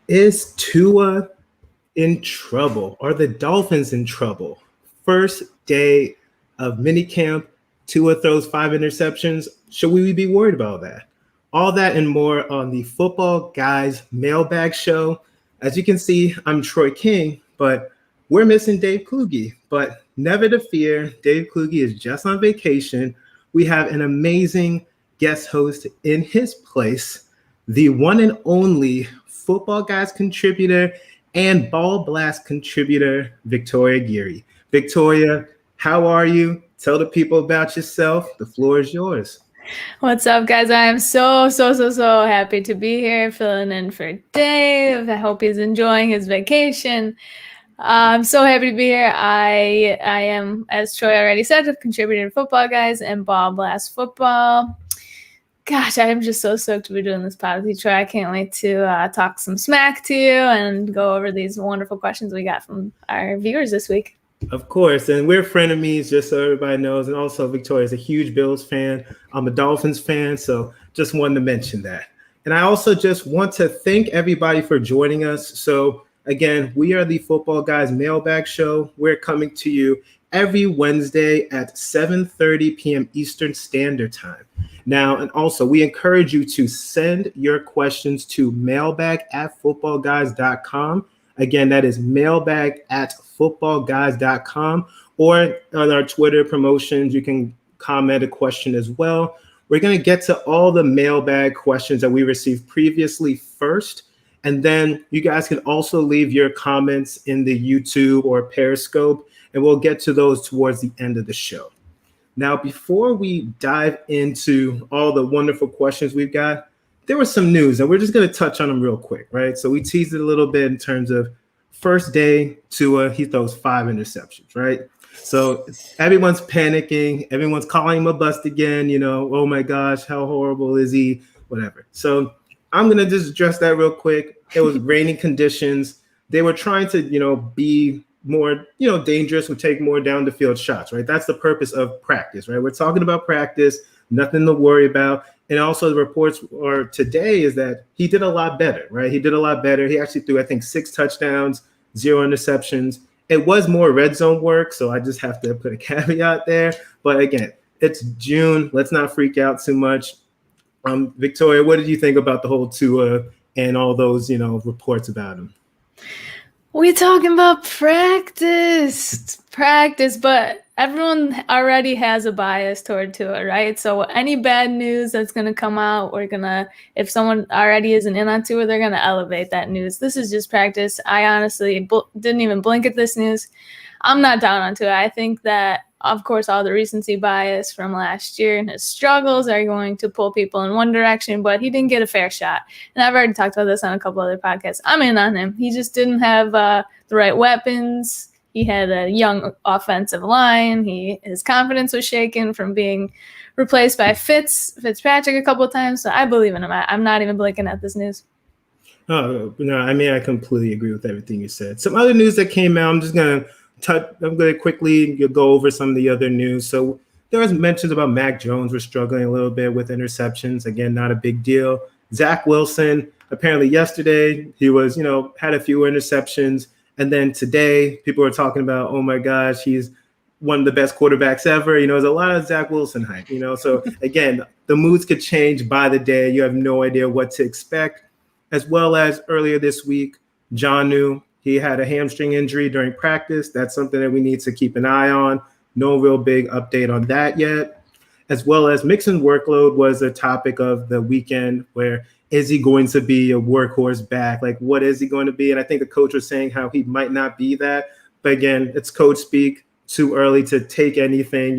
Is Tua in trouble? Are the Dolphins in trouble? First day of minicamp, Tua throws 5 interceptions. Should we be worried about that? All that and more on the Football Guys Mailbag Show. As you can see, I'm Troy King, but we're missing Dave Kluge. But never to fear, Dave Kluge is just on vacation. We have an amazing guest host in his place, the one and only Football Guys contributor and Ball Blast contributor, Victoria Geary. Victoria, how are you? Tell the people about yourself. The floor is yours. What's up, guys? I am so happy to be here, filling in for Dave. I hope he's enjoying his vacation. I'm so happy to be here. I am, as Troy already said, a contributor to Football Guys and Ball Blast Football. Gosh, I am just so stoked to be doing this pod with you, Troy. I can't wait to talk some smack to you and go over these wonderful questions we got from our viewers this week. Of course, and we're frenemies, just so everybody knows. And also, Victoria's a huge Bills fan. I'm a Dolphins fan, so just wanted to mention that. And I also just want to thank everybody for joining us. So again, we are the Football Guys Mailbag Show. We're coming to you every Wednesday at 7:30 p.m. Eastern Standard Time. Now, and also, we encourage you to send your questions to mailbag@footballguys.com. Again, that is mailbag@footballguys.com, or on our Twitter promotions, you can comment a question as well. We're going to get to all the mailbag questions that we received previously first, and then you guys can also leave your comments in the YouTube or Periscope, and we'll get to those towards the end of the show. Now, before we dive into all the wonderful questions we've got, there was some news, and we're just going to touch on them real quick, right? So we teased it a little bit in terms of first day, Tua, he throws 5 interceptions, right? So everyone's panicking. Everyone's calling him a bust again. Oh my gosh, how horrible is he? Whatever. So I'm going to just address that real quick. It was raining conditions. They were trying to, be more, dangerous, would take more down the field shots, right? That's the purpose of practice, right? We're talking about practice, nothing to worry about. And also the reports are today is that he did a lot better, right? He did a lot better. He actually threw, I think, 6 touchdowns, 0 interceptions. It was more red zone work, so I just have to put a caveat there. But again, it's June. Let's not freak out too much. Victoria, what did you think about the whole Tua and all those, reports about him? We're talking about practice, but everyone already has a bias toward Tua, right? So any bad news that's going to come out, if someone already isn't in on Tua, they're going to elevate that news. This is just practice. I honestly didn't even blink at this news. I'm not down on Tua. I think that, of course, all the recency bias from last year and his struggles are going to pull people in one direction, but he didn't get a fair shot. And I've already talked about this on a couple other podcasts. I'm in on him. He just didn't have the right weapons. He had a young offensive line. His confidence was shaken from being replaced by Fitzpatrick a couple of times. So I believe in him. I'm not even blinking at this news. Oh, no, I completely agree with everything you said. Some other news that came out, I'm going to quickly go over some of the other news. So there was mentions about Mac Jones. We're struggling a little bit with interceptions. Again, not a big deal. Zach Wilson, apparently yesterday, he was, had a few interceptions. And then today, people are talking about, oh my gosh, he's one of the best quarterbacks ever. There's a lot of Zach Wilson hype, So again, the moods could change by the day. You have no idea what to expect. As well as earlier this week, Jonnu, he had a hamstring injury during practice. That's something that we need to keep an eye on. No real big update on that yet. As well as Mixon's workload was a topic of the weekend, where is he going to be a workhorse back? Like, what is he going to be? And I think the coach was saying how he might not be that. But again, it's coach speak. Too early to take anything,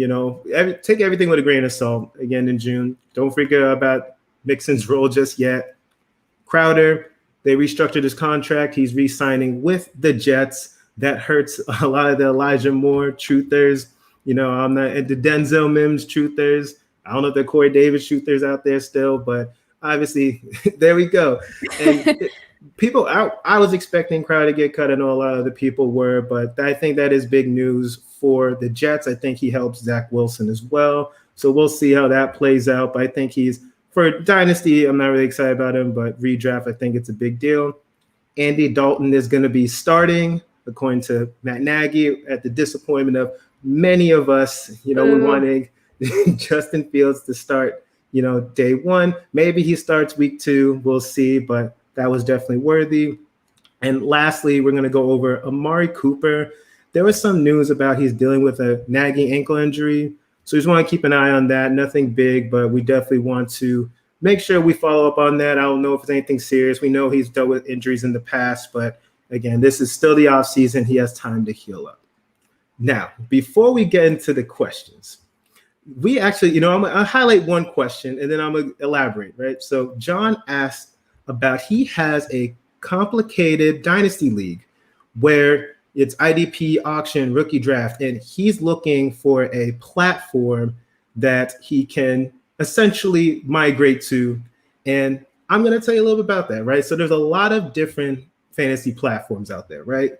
take everything with a grain of salt again in June. Don't forget about Mixon's role just yet. Crowder, they restructured his contract. He's re-signing with the Jets. That hurts a lot of the Elijah Moore truthers. I'm not the Denzel Mims truthers. I don't know if the Corey Davis truthers out there still, but obviously, there we go. And people, I was expecting Crowder to get cut. I know a lot of the people were, but I think that is big news for the Jets. I think he helps Zach Wilson as well. So we'll see how that plays out. But I think for Dynasty, I'm not really excited about him, but redraft, I think it's a big deal. Andy Dalton is going to be starting, according to Matt Nagy, at the disappointment of many of us. We wanted Justin Fields to start, day one. Maybe he starts week 2. We'll see, but that was definitely worthy. And lastly, we're going to go over Amari Cooper. There was some news about he's dealing with a nagging ankle injury. So we just want to keep an eye on that. Nothing big, but we definitely want to make sure we follow up on that. I don't know if it's anything serious. We know he's dealt with injuries in the past, but again, this is still the offseason. He has time to heal up. Now, before we get into the questions, we actually, I'll highlight one question and then I'm going to elaborate, right? So John asked about, he has a complicated dynasty league where it's IDP, auction, rookie draft, and he's looking for a platform that he can essentially migrate to. And I'm going to tell you a little bit about that, right? So there's a lot of different fantasy platforms out there, right?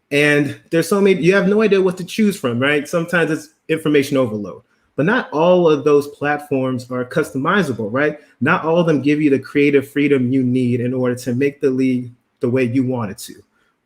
And there's so many, you have no idea what to choose from, right? Sometimes it's information overload, but not all of those platforms are customizable, right? Not all of them give you the creative freedom you need in order to make the league the way you want it to.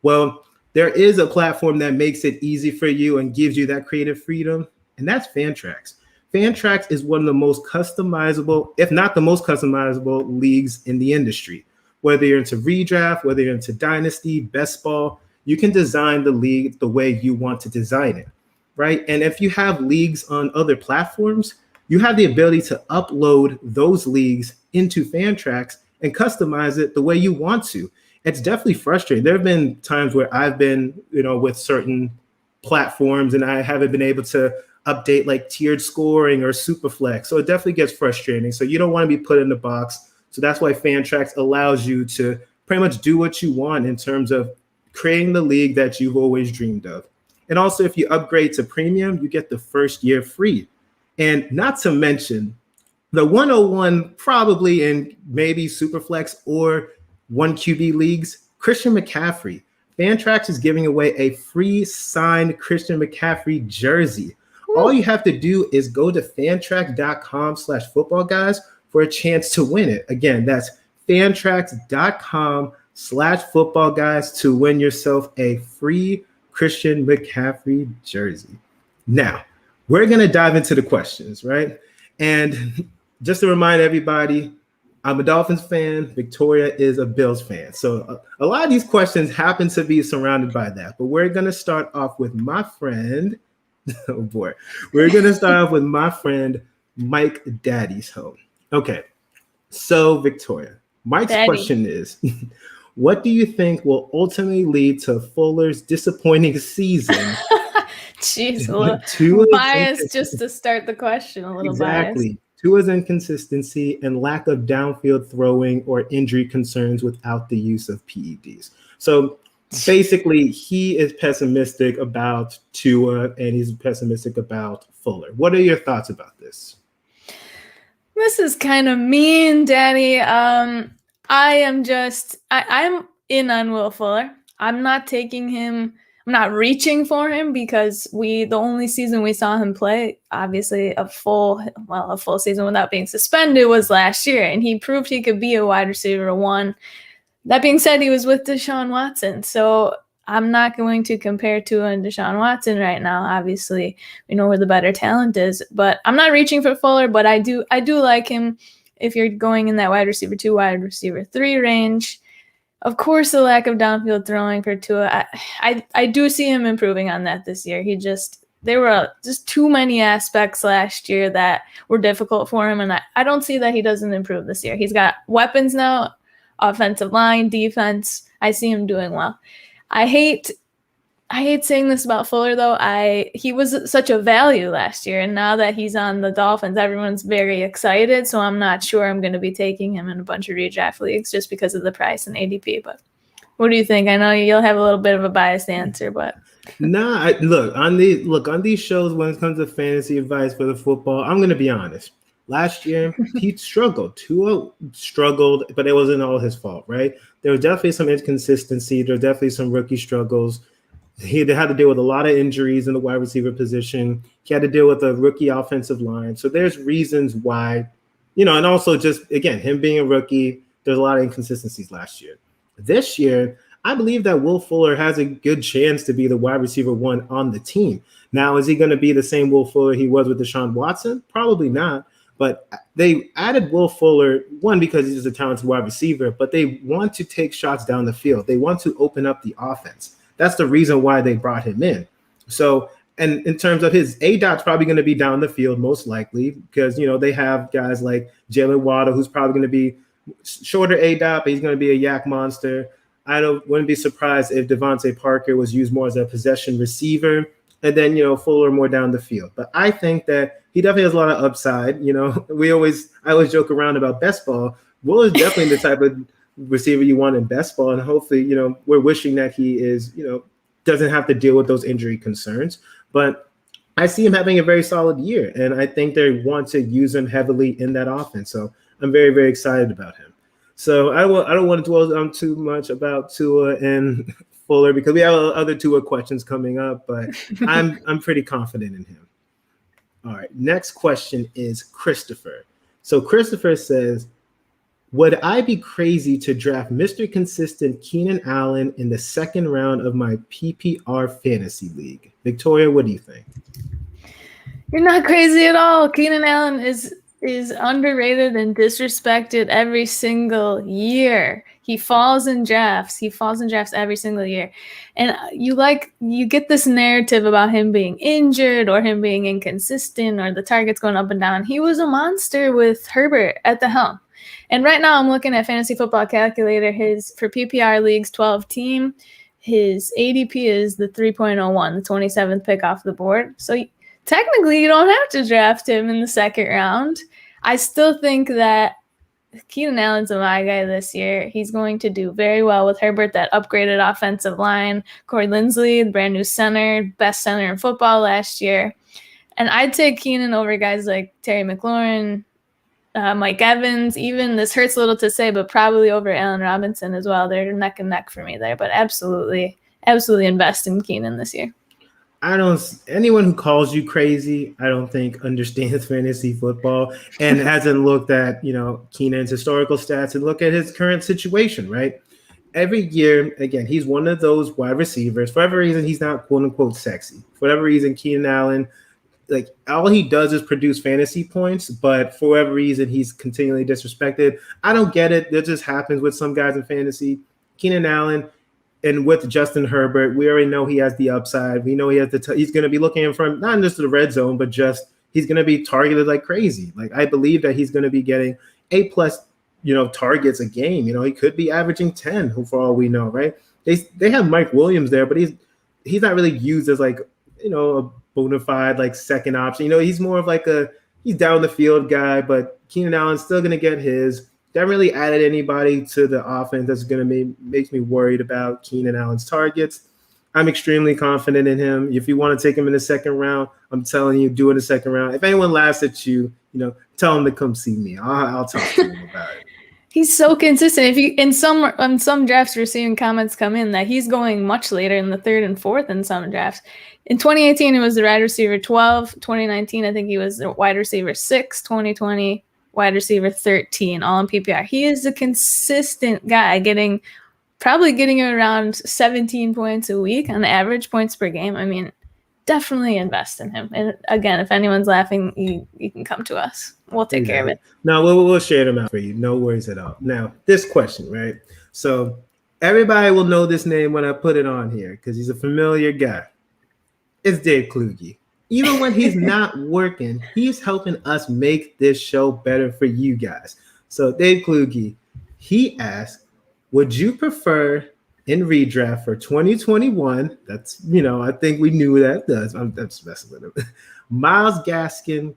Well, there is a platform that makes it easy for you and gives you that creative freedom, and that's Fantrax. Fantrax is one of the most customizable, if not the most customizable leagues in the industry. Whether you're into redraft, whether you're into dynasty, best ball, you can design the league the way you want to design it, right? And if you have leagues on other platforms, you have the ability to upload those leagues into Fantrax and customize it the way you want to. It's definitely frustrating. There have been times where I've been, with certain platforms and I haven't been able to update like tiered scoring or Superflex. So it definitely gets frustrating. So you don't want to be put in the box. So that's why Fantrax allows you to pretty much do what you want in terms of creating the league that you've always dreamed of. And also, if you upgrade to premium, you get the first year free. And not to mention the 101, probably in maybe Superflex or 1QB leagues, Christian McCaffrey. Fantrax is giving away a free signed Christian McCaffrey jersey. Ooh. All you have to do is go to fantrax.com/footballguys for a chance to win it. Again, that's fantrax.com/footballguys to win yourself a free Christian McCaffrey jersey. Now, we're going to dive into the questions, right? And just to remind everybody, I'm a Dolphins fan. Victoria is a Bills fan. So a lot of these questions happen to be surrounded by that. But we're going to start off with my friend. Oh, boy. We're going to start off with my friend, Mike Daddy's Home. Okay. So, Victoria, Mike's question is, what do you think will ultimately lead to Fuller's disappointing season? Jeez, a little biased just to start the question, a little biased. Tua's inconsistency and lack of downfield throwing or injury concerns without the use of PEDs. So basically, he is pessimistic about Tua and he's pessimistic about Fuller. What are your thoughts about this? This is kind of mean, Daddy. I'm in on Will Fuller. I'm not taking him. I'm not reaching for him because the only season we saw him play, obviously a full season without being suspended, was last year, and he proved he could be a wide receiver 1. That being said, he was with Deshaun Watson, so I'm not going to compare Tua and Deshaun Watson right now. Obviously, we know where the better talent is, but I'm not reaching for Fuller. But I do like him if you're going in that wide receiver 2, wide receiver 3 range. Of course, the lack of downfield throwing for Tua, I do see him improving on that this year. There were just too many aspects last year that were difficult for him, and I don't see that he doesn't improve this year. He's got weapons now, offensive line, defense. I see him doing well. I hate saying this about Fuller, though. He was such a value last year, and now that he's on the Dolphins, everyone's very excited, so I'm not sure I'm going to be taking him in a bunch of redraft leagues just because of the price and ADP. But what do you think? I know you'll have a little bit of a biased answer, but look on these shows when it comes to fantasy advice for the football, I'm going to be honest. Last year, he struggled. Tua struggled, but it wasn't all his fault, right? There was definitely some inconsistency. There was definitely some rookie struggles. He had to deal with a lot of injuries in the wide receiver position. He had to deal with a rookie offensive line. So there's reasons why, and also just, again, him being a rookie, there's a lot of inconsistencies last year. This year, I believe that Will Fuller has a good chance to be the wide receiver 1 on the team. Now, is he going to be the same Will Fuller he was with Deshaun Watson? Probably not. But they added Will Fuller, one, because he's a talented wide receiver, but they want to take shots down the field. They want to open up the offense. That's the reason why they brought him in. So, and in terms of his ADOT's probably going to be down the field most likely because, they have guys like Jalen Waddle, who's probably going to be shorter ADOT, but he's going to be a yak monster. Wouldn't be surprised if Devontae Parker was used more as a possession receiver and then, Fuller more down the field. But I think that he definitely has a lot of upside. I always joke around about best ball. Will is definitely the type of receiver you want in best ball. And hopefully, we're wishing that he is, doesn't have to deal with those injury concerns. But I see him having a very solid year. And I think they want to use him heavily in that offense. So I'm very, very excited about him. So I don't want to dwell on too much about Tua and Fuller because we have other Tua questions coming up, but I'm pretty confident in him. All right, next question is Christopher. So Christopher says, would I be crazy to draft Mr. Consistent Keenan Allen in the second round of my PPR fantasy league? Victoria, what do you think? You're not crazy at all. Keenan Allen is underrated and disrespected every single year. He falls in drafts. Every single year. And you get this narrative about him being injured or him being inconsistent or the targets going up and down. He was a monster with Herbert at the helm. And right now I'm looking at Fantasy Football Calculator. For PPR League's 12 team, his ADP is the 3.01, the 27th pick off the board. So technically, you don't have to draft him in the second round. I still think that Keenan Allen's a my guy this year. He's going to do very well with Herbert, that upgraded offensive line. Corey Linsley, the brand new center, best center in football last year. And I'd take Keenan over guys like Terry McLaurin, Mike Evans. Even this hurts a little to say, but probably over Allen Robinson as well. They're neck and neck for me there. But absolutely invest in Keenan this year. Anyone who calls you crazy, I don't think understands fantasy football and hasn't looked at, Keenan's historical stats and look at his current situation, right? Every year, again, he's one of those wide receivers. For whatever reason, he's not quote unquote sexy. For whatever reason, Keenan Allen, all he does is produce fantasy points, but for whatever reason, he's continually disrespected. I don't get it. That just happens with some guys in fantasy. Keenan Allen, and with Justin Herbert, we already know he has the upside. We know he has he's going to be looking from not just the red zone, but just he's going to be targeted like crazy. I believe that he's going to be getting A+, targets a game. He could be averaging 10 for all we know, right? They have Mike Williams there, but he's not really used as a bona fide second option. He's more of he's down the field guy, but Keenan Allen's still going to get his. They haven't really added anybody to the offense that's going to makes me worried about Keenan Allen's targets. I'm extremely confident in him. If you want to take him in the second round, I'm telling you, do it in the second round. If anyone laughs at you, tell him to come see me. I'll talk to him about it. He's so consistent. If you in some drafts, we're seeing comments come in that he's going much later in the third and fourth in some drafts. In 2018, he was the wide receiver 12. 2019, I think he was the wide receiver 6. 2020. Wide receiver 13, all in PPR. He is a consistent guy, probably getting around 17 points a week on average points per game. I mean, definitely invest in him. And again, if anyone's laughing, you can come to us. We'll take care of it. No, we'll share them out for you. No worries at all. Now, this question, right? So everybody will know this name when I put it on here because he's a familiar guy. It's Dave Kluge. Even when he's not working, he's helping us make this show better for you guys. So Dave Kluge, he asked, would you prefer in redraft for 2021? That's, I think we knew that. I'm just messing with him. Myles Gaskin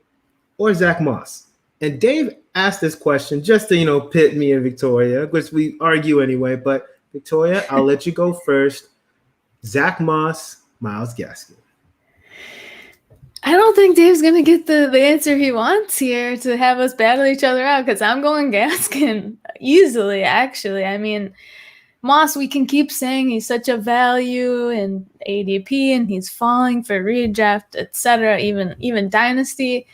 or Zach Moss? And Dave asked this question just to, pit me and Victoria, which we argue anyway. But Victoria, I'll let you go first. Zach Moss, Myles Gaskin. I don't think Dave's going to get the answer he wants here to have us battle each other out because I'm going Gaskin easily, actually. I mean, Moss, we can keep saying he's such a value in ADP and he's falling for redraft, etc., even Dynasty.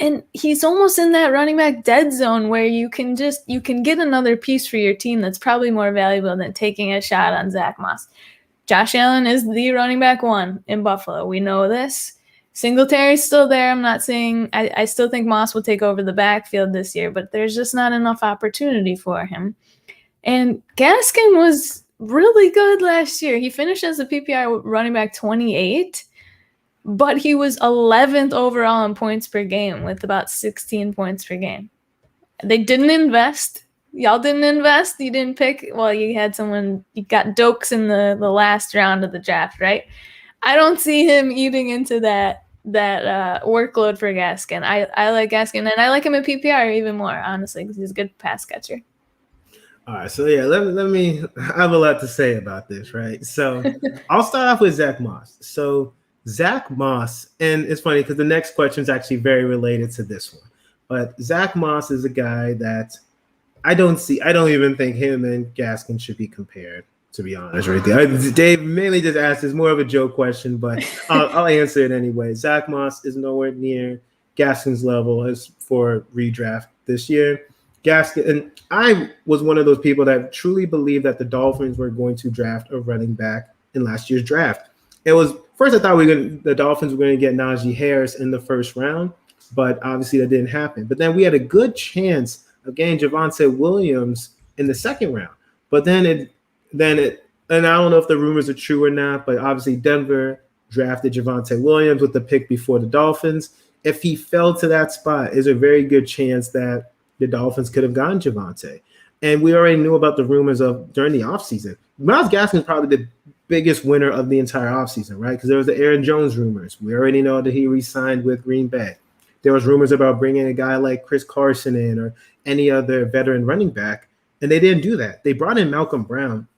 And he's almost in that running back dead zone where you can get another piece for your team that's probably more valuable than taking a shot on Zach Moss. Josh Allen is the running back one in Buffalo. We know this. Singletary's still there. I'm not saying I still think Moss will take over the backfield this year, but there's just not enough opportunity for him. And Gaskin was really good last year. He finished as a PPR running back 28. But he was 11th overall in points per game with about 16 points per game. They didn't invest. Y'all didn't invest. You didn't pick. Well, you had someone. You got Dokes in the last round of the draft, right? I don't see him eating into that workload for Gaskin. I like Gaskin, and I like him at PPR even more, honestly, because he's a good pass catcher. All right, so yeah, let me. I have a lot to say about this, right? So I'll start off with Zach Moss. So Zach Moss, and it's funny because the next question is actually very related to this one. But Zach Moss is a guy that I don't even think him and Gaskin should be compared, to be honest, right there. Dave mainly just asked this more of a joke question, but I'll answer it anyway. Zach Moss is nowhere near Gaskin's level as for redraft this year. Gaskin, and I was one of those people that truly believed that the Dolphins were going to draft a running back in last year's draft. It was first I thought the Dolphins were going to get Naji Harris in the first round, but obviously that didn't happen. But then we had a good chance of getting Javonte Williams in the second round. But then it, and I don't know if the rumors are true or not, but obviously Denver drafted Javonte Williams with the pick before the Dolphins. If he fell to that spot, there's a very good chance that the Dolphins could have gotten Javonte. And we already knew about the rumors of during the offseason. Myles Gaskin is probably the biggest winner of the entire offseason, right? Because there was the Aaron Jones rumors. We already know that he re-signed with Green Bay. There was rumors about bringing a guy like Chris Carson in or any other veteran running back, and they didn't do that. They brought in Malcolm Brown,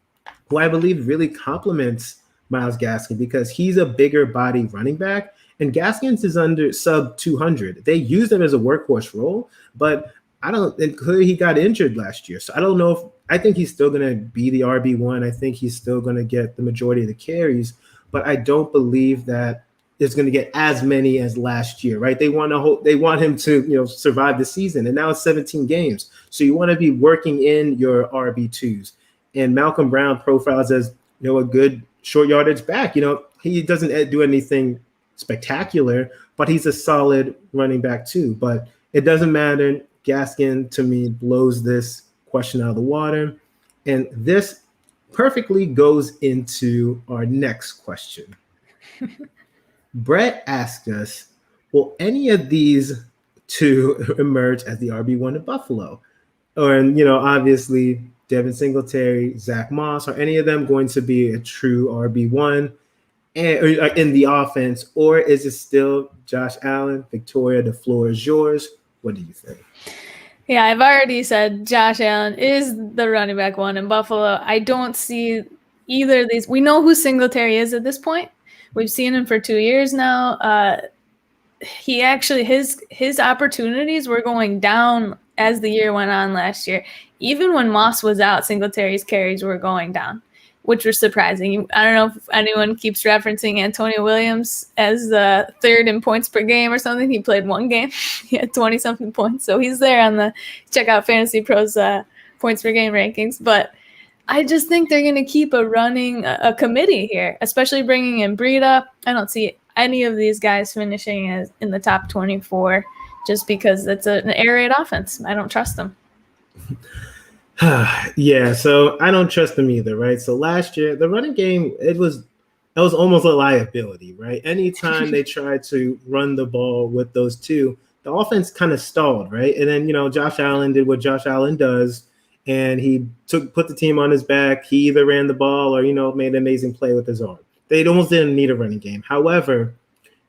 who I believe really complements Myles Gaskin because he's a bigger body running back, and Gaskins is under sub 200. They used him as a workhorse role, but and clearly he got injured last year. So I don't know if I think he's still going to be the RB1. I think he's still going to get the majority of the carries, but I don't believe that it's going to get as many as last year, right? They want him to, survive the season, and now it's 17 games. So you want to be working in your RB2s. And Malcolm Brown profiles as, a good short yardage back. He doesn't do anything spectacular, but he's a solid running back too. But it doesn't matter. Gaskin, to me, blows this question out of the water. And this perfectly goes into our next question. Brett asked us, will any of these two emerge as the RB1 in Buffalo? Or, obviously, Devin Singletary, Zach Moss, are any of them going to be a true RB1 in the offense? Or is it still Josh Allen? Victoria, the floor is yours. What do you think? Yeah, I've already said Josh Allen is the running back one in Buffalo. I don't see either of these. We know who Singletary is at this point. We've seen him for 2 years now. He actually, his opportunities were going down as the year went on last year. Even when Moss was out, Singletary's carries were going down, which was surprising. I don't know if anyone keeps referencing Antonio Williams as the third in points per game or something. He played one game. He had 20-something points. So he's there on the check out Fantasy Pros points per game rankings. But I just think they're going to keep a committee here, especially bringing in Breida. I don't see any of these guys finishing as in the top 24 just because it's an air raid offense. I don't trust them. Yeah, so I don't trust them either, right? So last year, the running game, it was almost a liability, right? Anytime they tried to run the ball with those two, the offense kind of stalled, right? And then, Josh Allen did what Josh Allen does, and he put the team on his back. He either ran the ball or, made an amazing play with his arm. They almost didn't need a running game. However,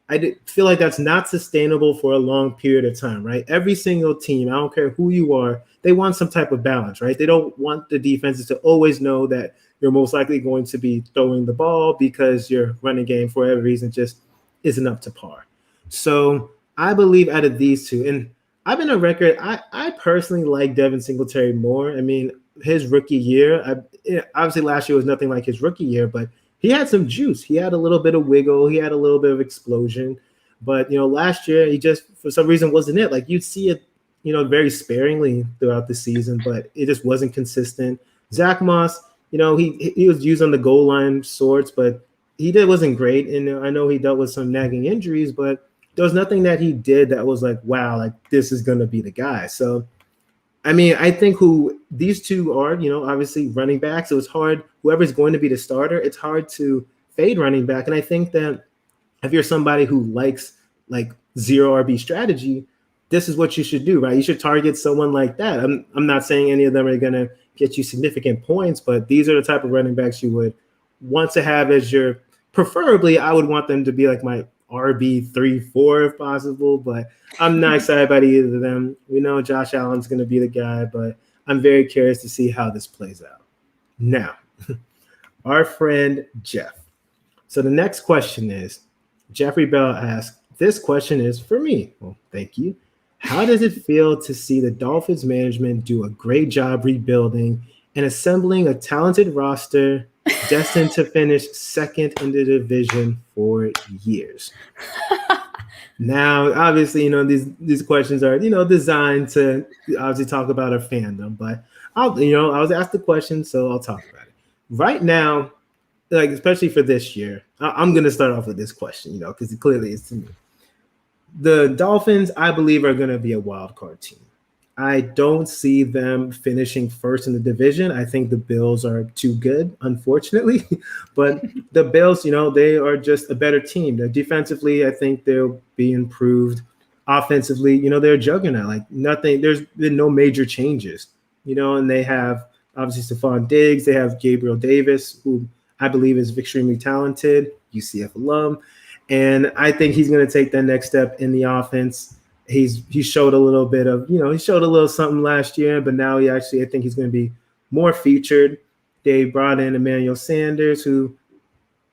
I feel like that's not sustainable for a long period of time, right? Every single team, I don't care who you are, they want some type of balance, right? They don't want the defenses to always know that you're most likely going to be throwing the ball because your running game, for whatever reason, just isn't up to par. So I believe out of these two, and I've been a record, I personally like Devin Singletary more. I mean, his rookie year, obviously last year was nothing like his rookie year, but he had some juice. He had a little bit of wiggle. He had a little bit of explosion. But, last year he just, for some reason, wasn't it. Like, you'd see it, very sparingly throughout the season, but it just wasn't consistent. Zach Moss, he was used on the goal line sorts, but wasn't great. And I know he dealt with some nagging injuries, but there was nothing that he did that was like, wow, like this is going to be the guy. So, I mean, I think who these two are, obviously running back. So it's hard, whoever's going to be the starter, it's hard to fade running back. And I think that if you're somebody who likes like zero RB strategy, this is what you should do, right? You should target someone like that. I'm not saying any of them are going to get you significant points, but these are the type of running backs you would want to have as your, preferably I would want them to be like my RB 3-4 if possible, but I'm not excited about either of them. We know Josh Allen's going to be the guy, but I'm very curious to see how this plays out. Now, our friend Jeff. So the next question is, Jeffrey Bell asks, this question is for me. Well, thank you. How does it feel to see the Dolphins management do a great job rebuilding and assembling a talented roster destined to finish second in the division for years? Now, obviously, these questions are, designed to obviously talk about our fandom, but I was asked the question, so I'll talk about it. Right now, like, especially for this year, I'm going to start off with this question, because it clearly is to me. The Dolphins, I believe, are going to be a wild card team. I don't see them finishing first in the division. I think the Bills are too good, unfortunately. But the Bills, they are just a better team. Defensively, I think they'll be improved. Offensively, they're a juggernaut. Like nothing, there's been no major changes, and they have obviously Stephon Diggs. They have Gabriel Davis, who I believe is extremely talented, UCF alum. And I think he's going to take that next step in the offense. He showed a little bit of, he showed a little something last year, but now I think he's going to be more featured. They brought in Emmanuel Sanders, who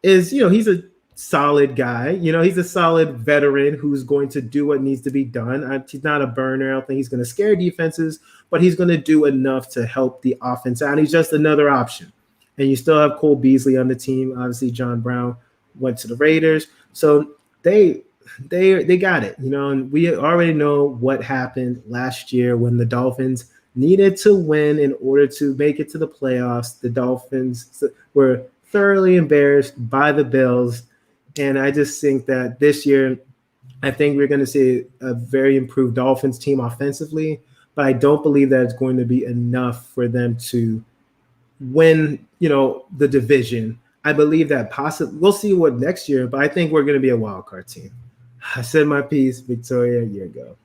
is, he's a solid guy. He's a solid veteran who's going to do what needs to be done. He's not a burner. I don't think he's going to scare defenses, but he's going to do enough to help the offense out. He's just another option. And you still have Cole Beasley on the team. Obviously, John Brown went to the Raiders. So they got it, and we already know what happened last year when the Dolphins needed to win in order to make it to the playoffs. The Dolphins were thoroughly embarrassed by the Bills, and I just think that this year, I think we're going to see a very improved Dolphins team offensively, but I don't believe that it's going to be enough for them to win, the division. I believe that possibly we'll see what next year, but I think we're going to be a wild card team. I said my piece, Victoria, a year ago.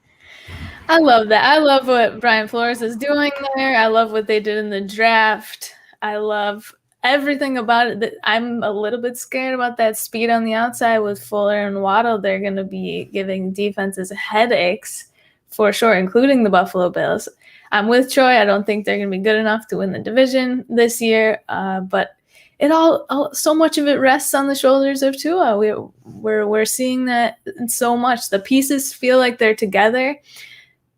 I love that. I love what Brian Flores is doing there. I love what they did in the draft. I love everything about it. I'm a little bit scared about that speed on the outside with Fuller and Waddle. They're going to be giving defenses headaches for sure, including the Buffalo Bills. I'm with Troy. I don't think they're going to be good enough to win the division this year, but it all so much of it rests on the shoulders of Tua. We're seeing that so much. The pieces feel like they're together,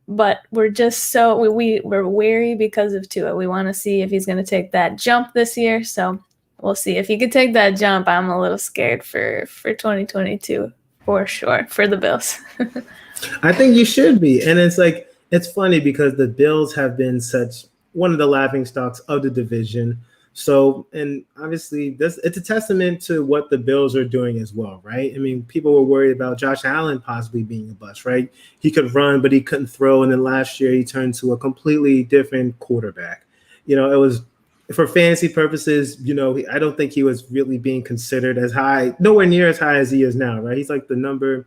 but we're just we're wary because of Tua. We want to see if he's going to take that jump this year. So we'll see. If he could take that jump, I'm a little scared for 2022 for sure for the Bills. I think you should be. And it's funny because the Bills have been such one of the laughingstocks of the division. So, and obviously it's a testament to what the Bills are doing as well, right? I mean, people were worried about Josh Allen possibly being a bust, right? He could run, but he couldn't throw. And then last year he turned to a completely different quarterback. It was for fantasy purposes, I don't think he was really being considered as high, nowhere near as high as he is now, right? He's like the number,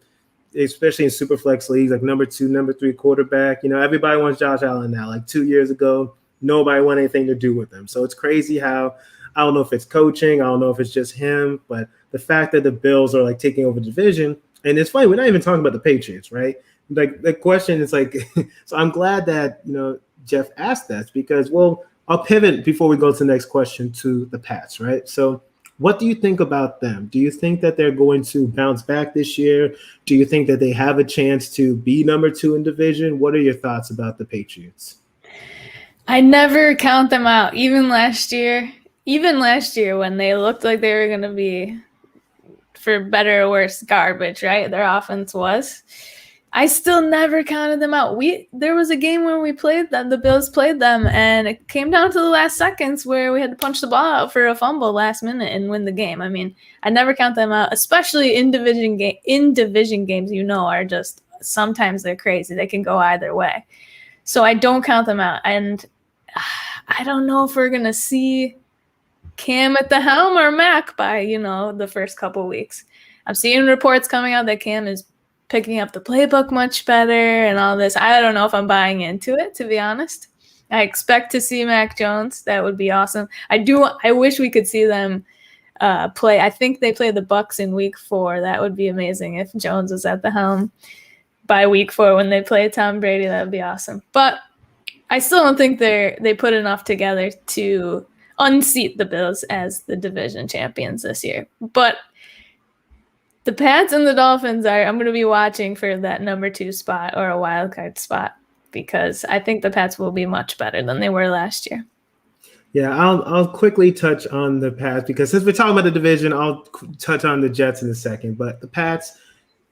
especially in super flex leagues, like number 2, number 3 quarterback. Everybody wants Josh Allen now. Like 2 years ago, nobody wanted anything to do with him. So it's crazy how, I don't know if it's coaching, I don't know if it's just him, but the fact that the Bills are like taking over the division, and it's funny, we're not even talking about the Patriots, right? Like the question is like, so I'm glad that, Jeff asked that because, well, I'll pivot before we go to the next question to the Pats, right? So what do you think about them? Do you think that they're going to bounce back this year? Do you think that they have a chance to be number 2 in division? What are your thoughts about the Patriots? I never count them out. Even last year when they looked like they were going to be for better or worse, garbage, right? Their offense was. I still never counted them out. There was a game when we played them, the Bills played them, and it came down to the last seconds where we had to punch the ball out for a fumble last minute and win the game. I mean, I never count them out, especially in division games, are just sometimes they're crazy. They can go either way. So I don't count them out. And I don't know if we're going to see Cam at the helm or Mac by, the first couple weeks. I'm seeing reports coming out that Cam is picking up the playbook much better and all this. I don't know if I'm buying into it, to be honest. I expect to see Mac Jones. That would be awesome. I wish we could see them play. I think they play the Bucs in week 4. That would be amazing if Jones was at the helm by week 4 when they play Tom Brady. That would be awesome. But I still don't think they put enough together to unseat the Bills as the division champions this year. But the Pats and the Dolphins I'm going to be watching for that number 2 spot or a wild card spot because I think the Pats will be much better than they were last year. Yeah, I'll quickly touch on the Pats because since we're talking about the division, I'll touch on the Jets in a second. But the Pats,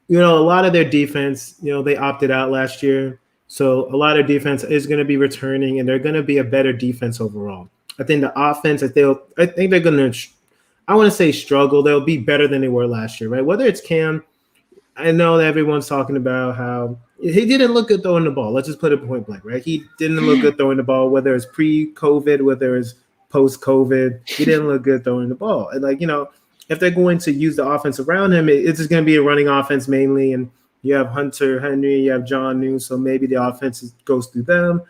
a lot of their defense, they opted out last year. So a lot of defense is going to be returning, and they're going to be a better defense overall. I think the offense, I think they're going to, I want to say struggle. They'll be better than they were last year, right? Whether it's Cam, I know that everyone's talking about how he didn't look good throwing the ball. Let's just put it point blank, right? He didn't look good throwing the ball, whether it's pre-COVID, whether it's post-COVID. He didn't look good throwing the ball. And if they're going to use the offense around him, it's just going to be a running offense mainly. And you have Hunter Henry, you have John New, so maybe the offense goes through them.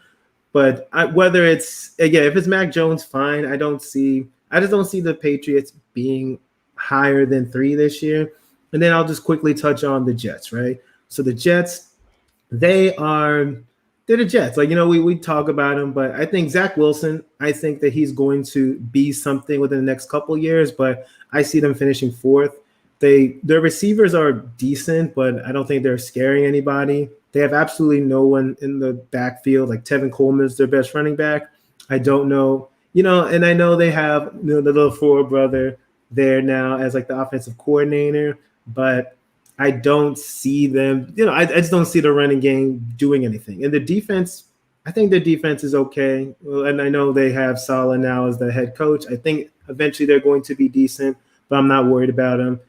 But whether it's, if it's Mac Jones, fine. I just don't see the Patriots being higher than 3 this year. And then I'll just quickly touch on the Jets, right? So the Jets, they're the Jets. We talk about them, but I think Zach Wilson, I think that he's going to be something within the next couple of years, but I see them finishing 4th. Their receivers are decent, but I don't think they're scaring anybody. They have absolutely no one in the backfield. Like Tevin Coleman is their best running back. I don't know. And I know they have the little Ford brother there now as the offensive coordinator, but I don't see them, I just don't see the running game doing anything. And the defense, I think their defense is okay. Well, and I know they have Saleh now as the head coach. I think eventually they're going to be decent, but I'm not worried about them.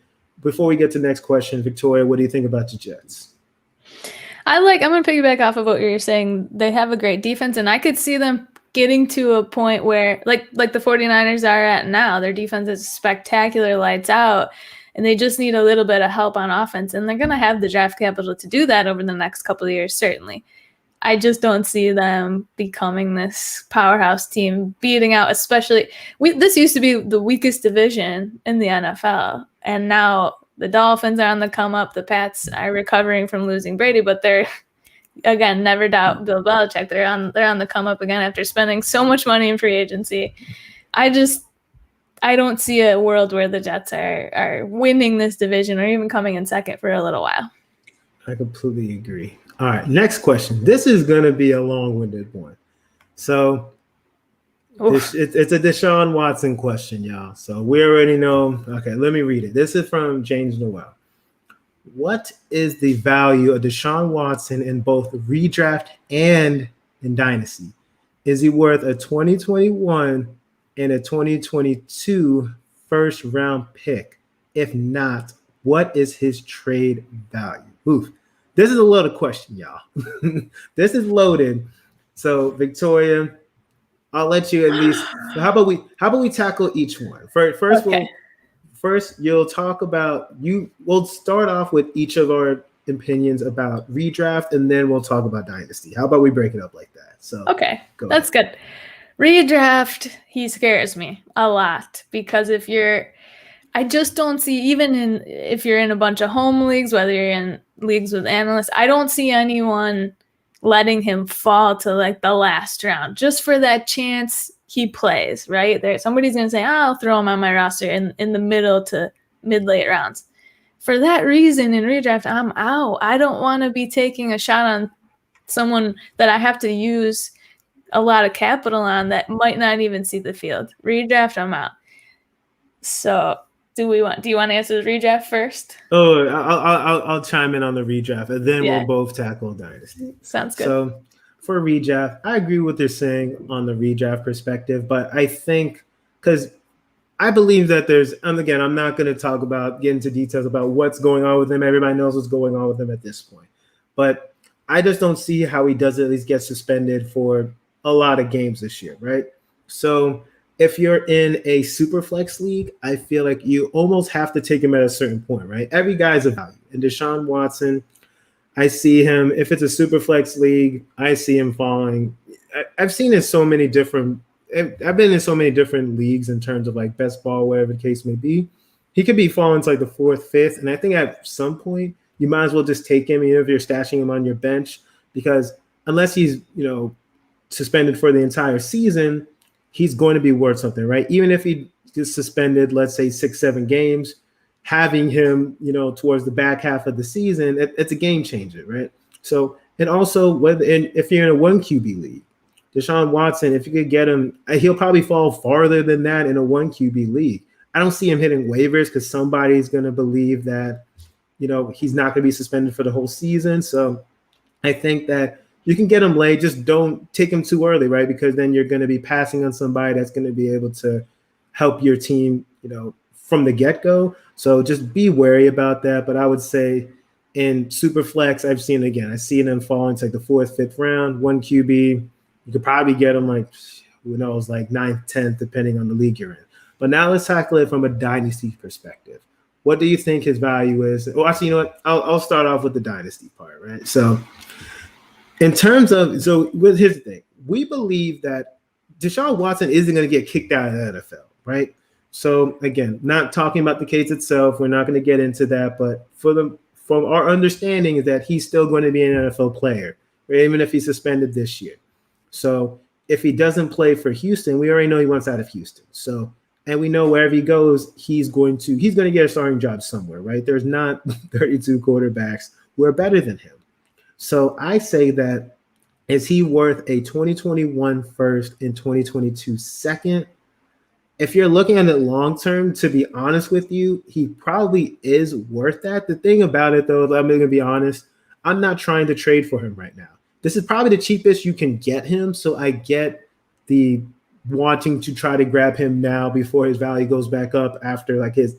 Before we get to the next question, Victoria, what do you think about the Jets? I'm going to piggyback off of what you're saying. They have a great defense, and I could see them getting to a point where, like the 49ers are at now, their defense is spectacular, lights out, and they just need a little bit of help on offense, and they're going to have the draft capital to do that over the next couple of years, certainly. I just don't see them becoming this powerhouse team, beating out, especially this used to be the weakest division in the NFL, and now the Dolphins are on the come up. The Pats are recovering from losing Brady, but they're, again, never doubt Bill Belichick. They're on the come up again after spending so much money in free agency. I don't see a world where the Jets are winning this division or even coming in second for a little while. I completely agree. All right, next question. This is going to be a long-winded one. So it's a Deshaun Watson question, y'all. So we already know. Okay, let me read it. This is from James Noel. What is the value of Deshaun Watson in both redraft and in dynasty? Is he worth a 2021 and a 2022 first-round pick? If not, what is his trade value? Oof. This is a loaded question, y'all. This is loaded. So, Victoria, I'll let you at least. How about we tackle each one? First, okay. First, you'll talk about We'll start off with each of our opinions about redraft, and then we'll talk about dynasty. How about we break it up like that? So, okay, that's good. Redraft, he scares me a lot because I just don't see, even if you're in a bunch of home leagues, whether you're in leagues with analysts, I don't see anyone letting him fall to the last round just for that chance he plays, right? Somebody's going to say, I'll throw him on my roster in the middle to mid-late rounds. For that reason, in redraft, I'm out. I don't want to be taking a shot on someone that I have to use a lot of capital on that might not even see the field. Redraft, I'm out. So Do you want to answer the redraft first? Oh, I'll chime in on the redraft, and then we'll both tackle dynasty. Sounds good. So for redraft, I agree with what they're saying on the redraft perspective, but I think because I believe that there's, and again, I'm not going to get into details about what's going on with him. Everybody knows what's going on with him at this point, but I just don't see how he doesn't at least get suspended for a lot of games this year, right? So if you're in a super flex league, I feel like you almost have to take him at a certain point, right? Every guy's a value. And Deshaun Watson, I see him, if it's a super flex league, I see him falling. I've seen in so many different, I've been in so many different leagues in terms of like best ball, whatever the case may be. He could be falling to like the 4th, 5th. And I think at some point, you might as well just take him, even if you're stashing him on your bench, because unless he's, suspended for the entire season, he's going to be worth something, right? Even if he gets suspended, let's say 6-7 games, having him, towards the back half of the season, it's a game changer, right? So, and also if you're in a 1 QB league, Deshaun Watson, if you could get him, he'll probably fall farther than that in a 1 QB league. I don't see him hitting waivers because somebody's going to believe that, he's not going to be suspended for the whole season. So I think that you can get him late. Just don't take him too early, right? Because then you're going to be passing on somebody that's going to be able to help your team, from the get-go. So just be wary about that. But I would say in Superflex, I see them falling to like the 4th, 5th round, 1 QB. You could probably get them like, who knows, like 9th, 10th, depending on the league you're in. But now let's tackle it from a dynasty perspective. What do you think his value is? Well, actually, you know what? I'll start off with the dynasty part, right? So here's the thing. We believe that Deshaun Watson isn't going to get kicked out of the NFL, right? So again, not talking about the case itself. We're not going to get into that. But from our understanding is that he's still going to be an NFL player, right? Even if he's suspended this year. So if he doesn't play for Houston, we already know he wants out of Houston. So, and we know wherever he goes, he's going to get a starting job somewhere, right? There's not 32 quarterbacks who are better than him. So I say that, is he worth a 2021 first and 2022 second? If you're looking at it long term, to be honest with you, he probably is worth that. The thing about it, though, I'm going to be honest, I'm not trying to trade for him right now. This is probably the cheapest you can get him. So I get the wanting to try to grab him now before his value goes back up after like his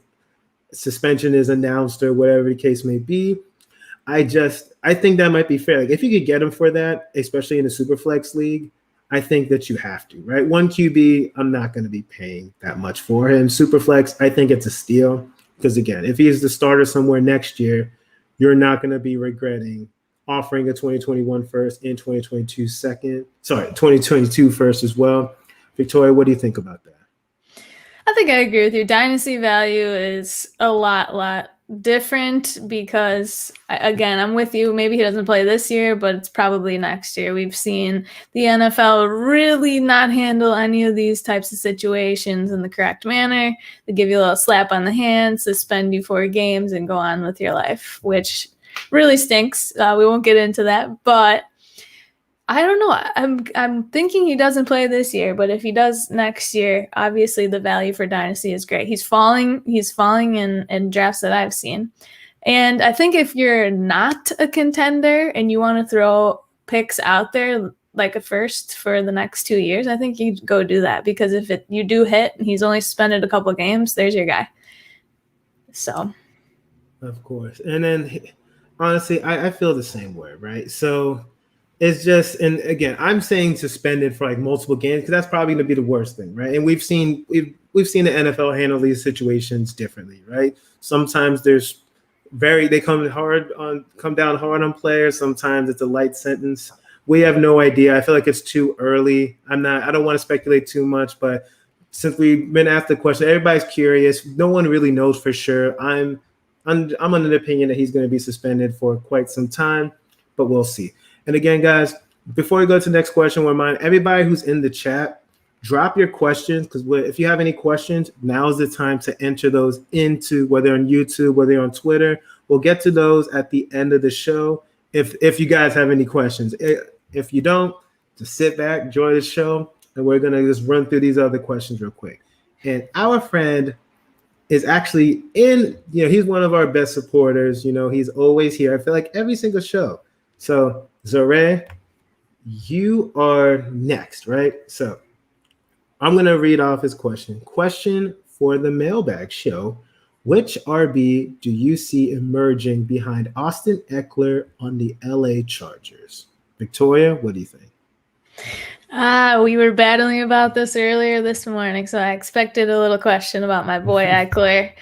suspension is announced or whatever the case may be. I think that might be fair. Like if you could get him for that, especially in a super flex league, I think that you have to, right? 1 QB, I'm not going to be paying that much for him. Super flex, I think it's a steal because again, if he's the starter somewhere next year, you're not going to be regretting offering a 2021 first and 2022 second. Sorry, 2022 first as well. Victoria, what do you think about that? I think I agree with you. Dynasty value is a lot different because, again, I'm with you. Maybe he doesn't play this year, but it's probably next year. We've seen the NFL really not handle any of these types of situations in the correct manner. They give you a little slap on the hand, suspend you 4 games, and go on with your life, which really stinks. We won't get into that, but I don't know. I'm thinking he doesn't play this year, but if he does next year, obviously the value for dynasty is great. He's falling in drafts that I've seen. And I think if you're not a contender and you want to throw picks out there like a first for the next 2 years, I think you go do that because if you do hit and he's only suspended a couple of games, there's your guy. So, of course. And then honestly, I feel the same way, right? So it's just, and again, I'm saying suspended for like multiple games because that's probably going to be the worst thing, right? And we've seen the NFL handle these situations differently, right? Sometimes they come down hard on players. Sometimes it's a light sentence. We have no idea. I feel like it's too early. I don't want to speculate too much, but since we've been asked the question, everybody's curious. No one really knows for sure. I'm under the opinion that he's going to be suspended for quite some time, but we'll see. And again, guys, before we go to the next question, remind everybody who's in the chat, drop your questions because if you have any questions, now is the time to enter those into whether on YouTube, whether on Twitter. We'll get to those at the end of the show if you guys have any questions. If you don't, just sit back, enjoy the show, and we're going to just run through these other questions real quick. And our friend is actually in, he's one of our best supporters. He's always here. I feel like every single show. So, Zare, you are next, right? So, I'm going to read off his question. Question for the Mailbag show. Which RB do you see emerging behind Austin Ekeler on the LA Chargers? Victoria, what do you think? We were battling about this earlier this morning, so I expected a little question about my boy Ekeler.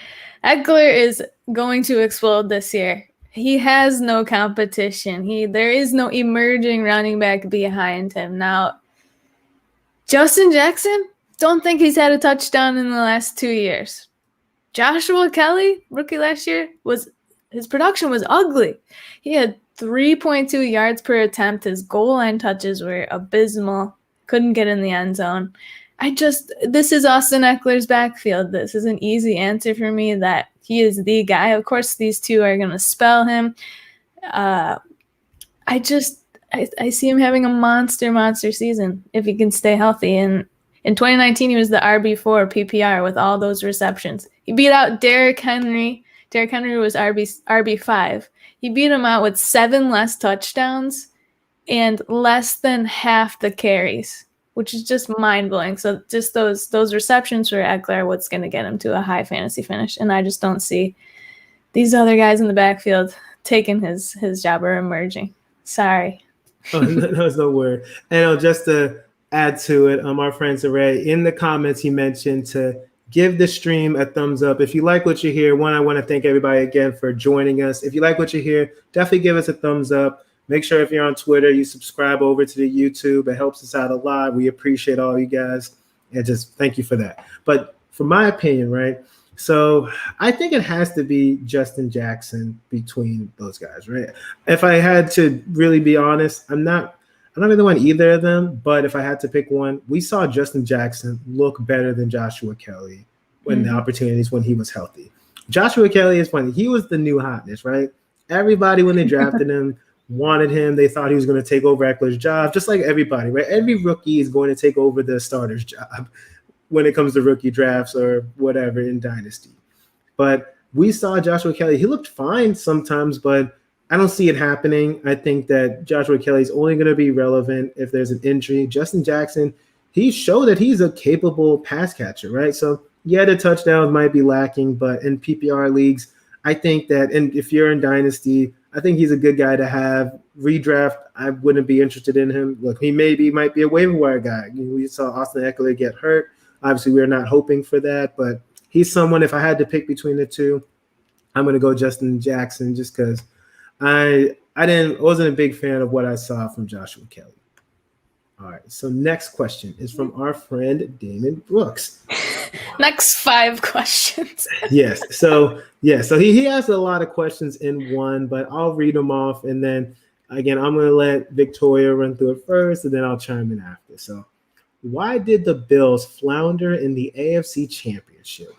Ekeler is going to explode this year. He has no competition. There is no emerging running back behind him. Now, Justin Jackson, don't think he's had a touchdown in the last 2 years. Joshua Kelly, rookie last year, his production was ugly. He had 3.2 yards per attempt. His goal line touches were abysmal. Couldn't get in the end zone. This is Austin Ekeler's backfield. This is an easy answer for me that he is the guy. Of course, these two are going to spell him. I see him having a monster season if he can stay healthy. And in 2019, he was the RB4 PPR with all those receptions. He beat out Derrick Henry. Derrick Henry was RB5. He beat him out with 7 less touchdowns and less than half the carries, which is just mind-blowing. So just those receptions for Ekeler are what's going to get him to a high fantasy finish. And I just don't see these other guys in the backfield taking his job or emerging. Sorry. Oh, no, no word. And just to add to it, our friend Saray, in the comments, he mentioned to give the stream a thumbs up. If you like what you hear, I want to thank everybody again for joining us. If you like what you hear, definitely give us a thumbs up. Make sure if you're on Twitter, you subscribe over to the YouTube. It helps us out a lot. We appreciate all you guys. And just thank you for that. But for my opinion, right? So I think it has to be Justin Jackson between those guys, right? If I had to really be honest, I'm not really on either of them, but if I had to pick one, we saw Justin Jackson look better than Joshua Kelly when the opportunities when he was healthy. Joshua Kelly is funny. He was the new hotness, right? Everybody, when they drafted him, wanted him. They thought he was going to take over Ekeler's job, just like everybody, right? Every rookie is going to take over the starter's job when it comes to rookie drafts or whatever in Dynasty. But we saw Joshua Kelly. He looked fine sometimes, but I don't see it happening. I think that Joshua Kelly is only going to be relevant if there's an injury. Justin Jackson, he showed that he's a capable pass catcher, right? So, yeah, the touchdowns might be lacking, but in PPR leagues, I think that, and if you're in Dynasty, I think he's a good guy to have. Redraft, I wouldn't be interested in him. Look, he might be a waiver wire guy. We saw Austin Ekeler get hurt. Obviously, we're not hoping for that, but he's someone, if I had to pick between the two, I'm going to go Justin Jackson just because I wasn't a big fan of what I saw from Joshua Kelly. All right, so next question is from our friend Damon Brooks. Next 5 questions. Yes, so he has a lot of questions in one, but I'll read them off, and then again I'm going to let Victoria run through it first, and then I'll chime in after. So, why did the Bills flounder in the AFC Championship?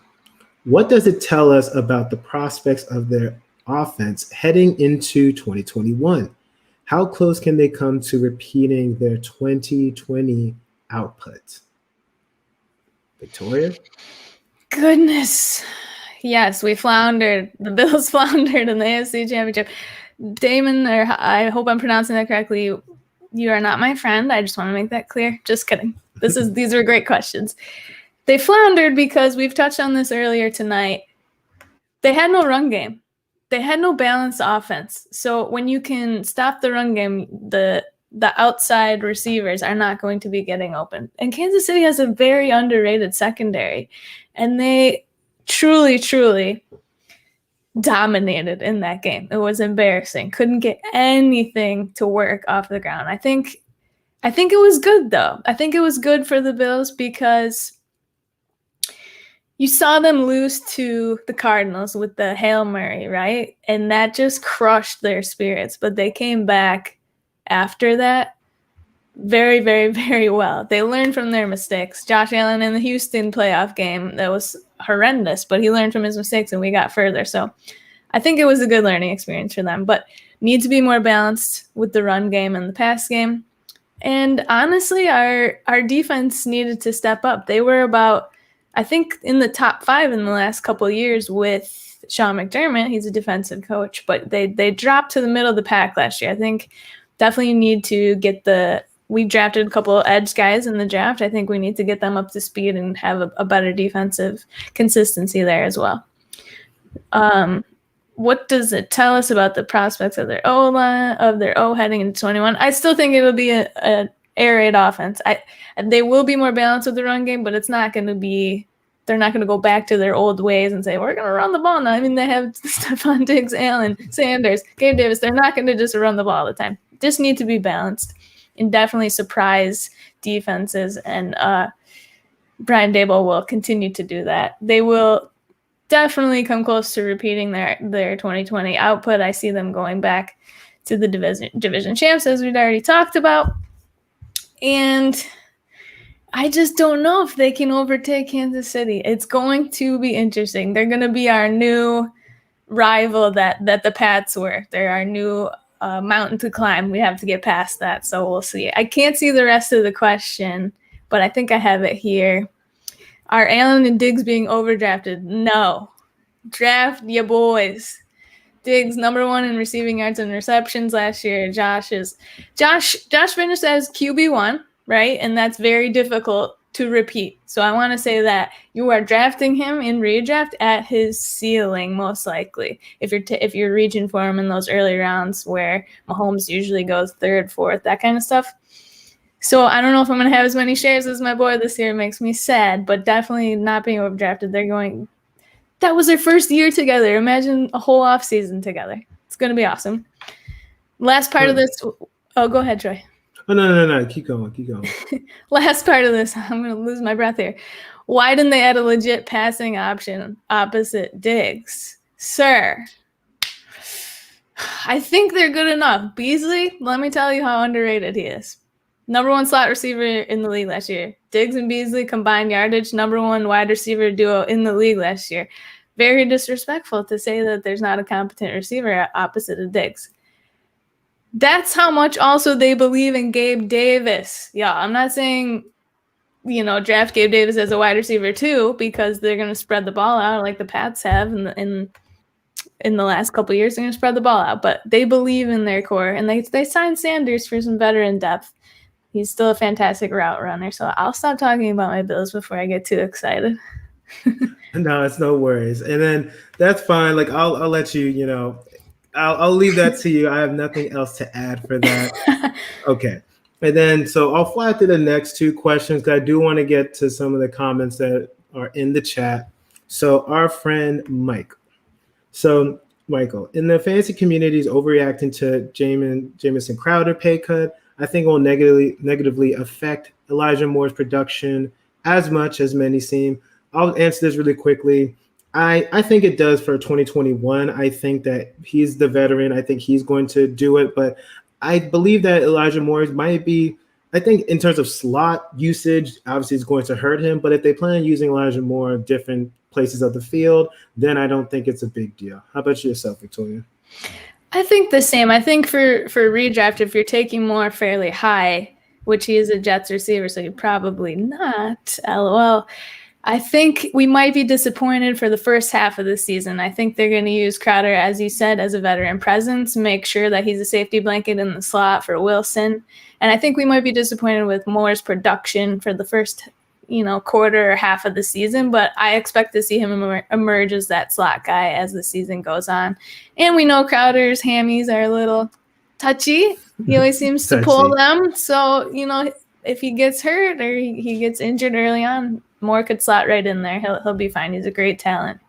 What does it tell us about the prospects of their offense heading into 2021? How close can they come to repeating their 2020 output? Victoria? Goodness. Yes, we floundered. The Bills floundered in the AFC Championship. Damon, or I hope I'm pronouncing that correctly, you are not my friend. I just want to make that clear. Just kidding. These were great questions. They floundered because we've touched on this earlier tonight. They had no run game. They had no balanced offense. So when you can stop the run game, the outside receivers are not going to be getting open. And Kansas City has a very underrated secondary. And they truly, truly dominated in that game. It was embarrassing. Couldn't get anything to work off the ground. I think it was good, though. I think it was good for the Bills because you saw them lose to the Cardinals with the Hail Mary, right? And that just crushed their spirits. But they came back after that very, very, very well. They learned from their mistakes. Josh Allen in the Houston playoff game, that was horrendous, but he learned from his mistakes and we got further. So I think it was a good learning experience for them, but need to be more balanced with the run game and the pass game. And honestly, our defense needed to step up. They were about I think, in the top 5 in the last couple of years with Sean McDermott. He's a defensive coach, but they dropped to the middle of the pack last year. I think definitely need to get we drafted a couple of edge guys in the draft. I think we need to get them up to speed and have a better defensive consistency there as well. What does it tell us about the prospects of their O-line, of their O heading into 21? I still think it'll be an air raid offense. They will be more balanced with the run game, but it's not going to be. They're not going to go back to their old ways and say, we're going to run the ball now. I mean, they have Stephon Diggs, Allen, Sanders, Gabe Davis. They're not going to just run the ball all the time. Just need to be balanced and definitely surprise defenses. And Brian Daboll will continue to do that. They will definitely come close to repeating their 2020 output. I see them going back to the division champs, as we'd already talked about. And I just don't know if they can overtake Kansas City. It's going to be interesting. They're going to be our new rival that the Pats were. They're our new mountain to climb. We have to get past that, so we'll see. I can't see the rest of the question, but I think I have it here. Are Allen and Diggs being overdrafted? No. Draft ya boys. Diggs, number 1 in receiving yards and receptions last year. Josh finished as QB1, right? And that's very difficult to repeat. So I want to say that you are drafting him in redraft at his ceiling, most likely. If you're reaching for him in those early rounds where Mahomes usually goes 3rd, 4th, that kind of stuff. So I don't know if I'm going to have as many shares as my boy this year. It makes me sad, but definitely not being overdrafted. That was their first year together. Imagine a whole off season together. It's going to be awesome. Last part of this. Oh, go ahead, Troy. Oh, no. Keep going. Last part of this. I'm going to lose my breath here. Why didn't they add a legit passing option opposite Diggs? Sir, I think they're good enough. Beasley, let me tell you how underrated he is. Number 1 slot receiver in the league last year. Diggs and Beasley combined yardage, number 1 wide receiver duo in the league last year. Very disrespectful to say that there's not a competent receiver opposite of Diggs. That's how much also they believe in Gabe Davis. Yeah, I'm not saying, draft Gabe Davis as a wide receiver too, because they're going to spread the ball out like the Pats have in the last couple of years. They're going to spread the ball out, but they believe in their core, and they signed Sanders for some veteran depth. He's still a fantastic route runner, so I'll stop talking about my Bills before I get too excited. No, it's no worries. And then that's fine. Like I'll let you, I'll leave that to you. I have nothing else to add for that. Okay. And then so I'll fly through the next 2 questions because I do want to get to some of the comments that are in the chat. So our friend Mike. So Michael, in the fantasy community is overreacting to Jamison Crowder pay cut. I think it will negatively affect Elijah Moore's production as much as many seem. I'll answer this really quickly. I think it does for 2021. I think that he's the veteran. I think he's going to do it. But I believe that Elijah Moore might be, I think in terms of slot usage, obviously it's going to hurt him. But if they plan on using Elijah Moore in different places of the field, then I don't think it's a big deal. How about yourself, Victoria? I think the same. I think for redraft, if you're taking Moore fairly high, which he is a Jets receiver, so you're probably not, LOL. I think we might be disappointed for the first half of the season. I think they're going to use Crowder, as you said, as a veteran presence, make sure that he's a safety blanket in the slot for Wilson. And I think we might be disappointed with Moore's production for the first quarter or half of the season, but I expect to see him emerge as that slot guy as the season goes on. And we know Crowder's hammies are a little touchy. He always seems to pull them. So, if he gets hurt or he gets injured early on, Moore could slot right in there. He'll be fine. He's a great talent.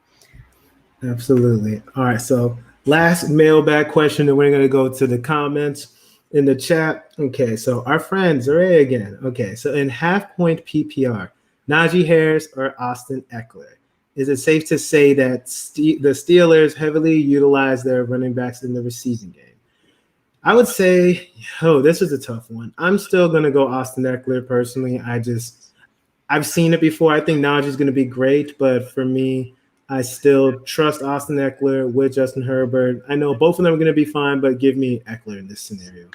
Absolutely. All right. So last mailbag question, and we're going to go to the comments in the chat. Okay. So our friend Zaray again. Okay. So in half-point PPR, Naji Harris or Austin Ekeler? Is it safe to say that the Steelers heavily utilize their running backs in the receiving game? I would say, this is a tough one. I'm still going to go Austin Ekeler personally. I've seen it before. I think Najee's going to be great, but for me, I still trust Austin Ekeler with Justin Herbert. I know both of them are going to be fine, but give me Ekeler in this scenario.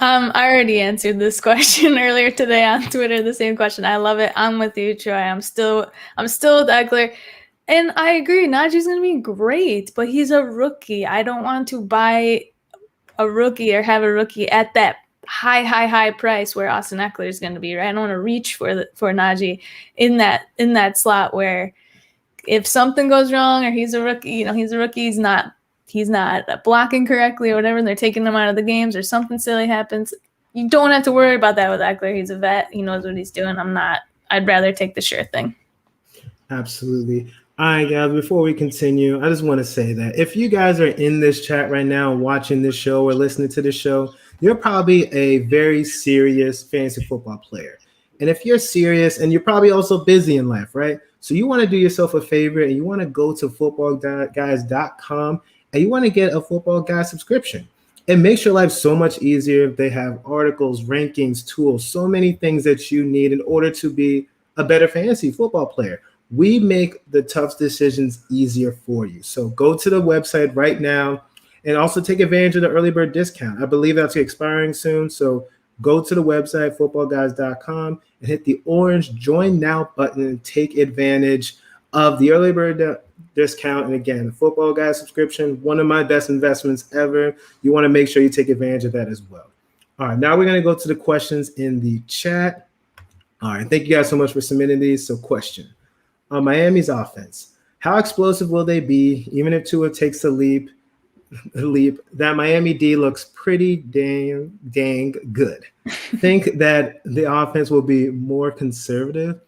I already answered this question earlier today on Twitter. The same question. I love it. I'm with you, Troy. I'm still with Ekeler. And I agree, Naji's going to be great, but he's a rookie. I don't want to buy a rookie or have a rookie at that high price where Austin Ekeler is going to be, right? I don't want to reach for Naji in that slot where if something goes wrong or he's a rookie, he's not blocking correctly or whatever, and they're taking him out of the games or something silly happens. You don't have to worry about that with Ekeler. He's a vet. He knows what he's doing. I'd rather take the sure thing. Absolutely. All right, guys, before we continue, I just want to say that if you guys are in this chat right now watching this show or listening to this show, you're probably a very serious fantasy football player. And if you're serious and you're probably also busy in life, right? So you want to do yourself a favor and you want to go to footballguys.com and you want to get a Football Guys subscription. It makes your life so much easier. They have articles, rankings, tools, so many things that you need in order to be a better fantasy football player. We make the tough decisions easier for you. So go to the website right now and also take advantage of the early bird discount. I believe that's expiring soon. So go to the website, footballguys.com, and hit the orange Join Now button and take advantage of the early bird discount. And again, the Football Guys subscription, one of my best investments ever. You want to make sure you take advantage of that as well. All right, now we're going to go to the questions in the chat. All right, thank you guys so much for submitting these. So question. On Miami's offense, how explosive will they be? Even if Tua takes a leap, that Miami D looks pretty dang good. Think that the offense will be more conservative,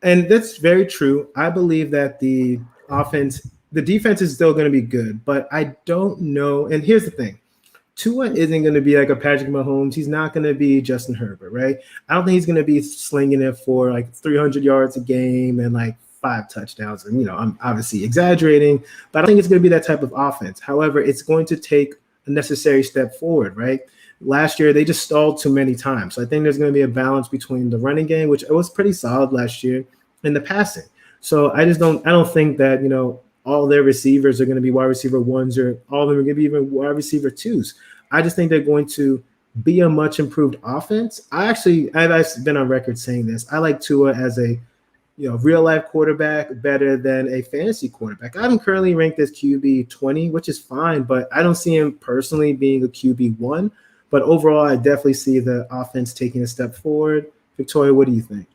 and that's very true. I believe that the defense is still going to be good, but I don't know. And here's the thing: Tua isn't going to be like a Patrick Mahomes. He's not going to be Justin Herbert, right? I don't think he's going to be slinging it for like 300 yards a game and like 5 touchdowns. And, I'm obviously exaggerating, but I don't think it's going to be that type of offense. However, it's going to take a necessary step forward, right? Last year, they just stalled too many times. So I think there's going to be a balance between the running game, which was pretty solid last year, and the passing. So I don't think that, all their receivers are going to be wide receiver ones or all of them are going to be even wide receiver twos. I just think they're going to be a much improved offense. I've been on record saying this. I like Tua as a real life quarterback better than a fantasy quarterback. I haven't currently ranked as QB 20, which is fine, but I don't see him personally being a QB 1. But overall, I definitely see the offense taking a step forward. Victoria, what do you think?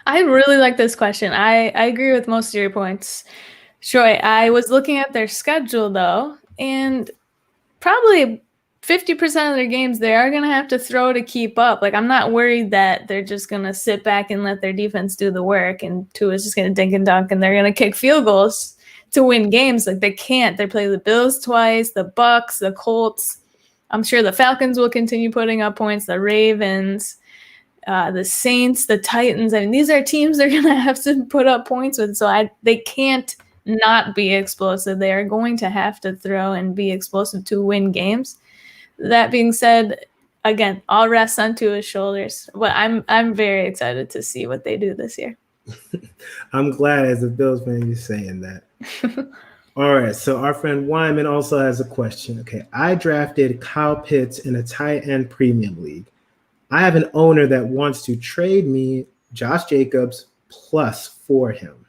I really like this question. I agree with most of your points. Troy, I was looking at their schedule, though, and probably 50% of their games they are going to have to throw to keep up. Like, I'm not worried that they're just going to sit back and let their defense do the work and Tua's just going to dink and dunk and they're going to kick field goals to win games. Like, they can't. They play the Bills twice, the Bucks, the Colts. I'm sure the Falcons will continue putting up points, the Ravens, the Saints, the Titans. I mean, these are teams they're going to have to put up points with. So they can't not be explosive. They are going to have to throw and be explosive to win games. That being said, again, all rests on Tua's shoulders. But I'm very excited to see what they do this year. I'm glad as a Bills fan you're saying that. All right, so our friend Wyman also has a question. Okay, I drafted Kyle Pitts in a tight end premium league. I have an owner that wants to trade me Josh Jacobs plus for him.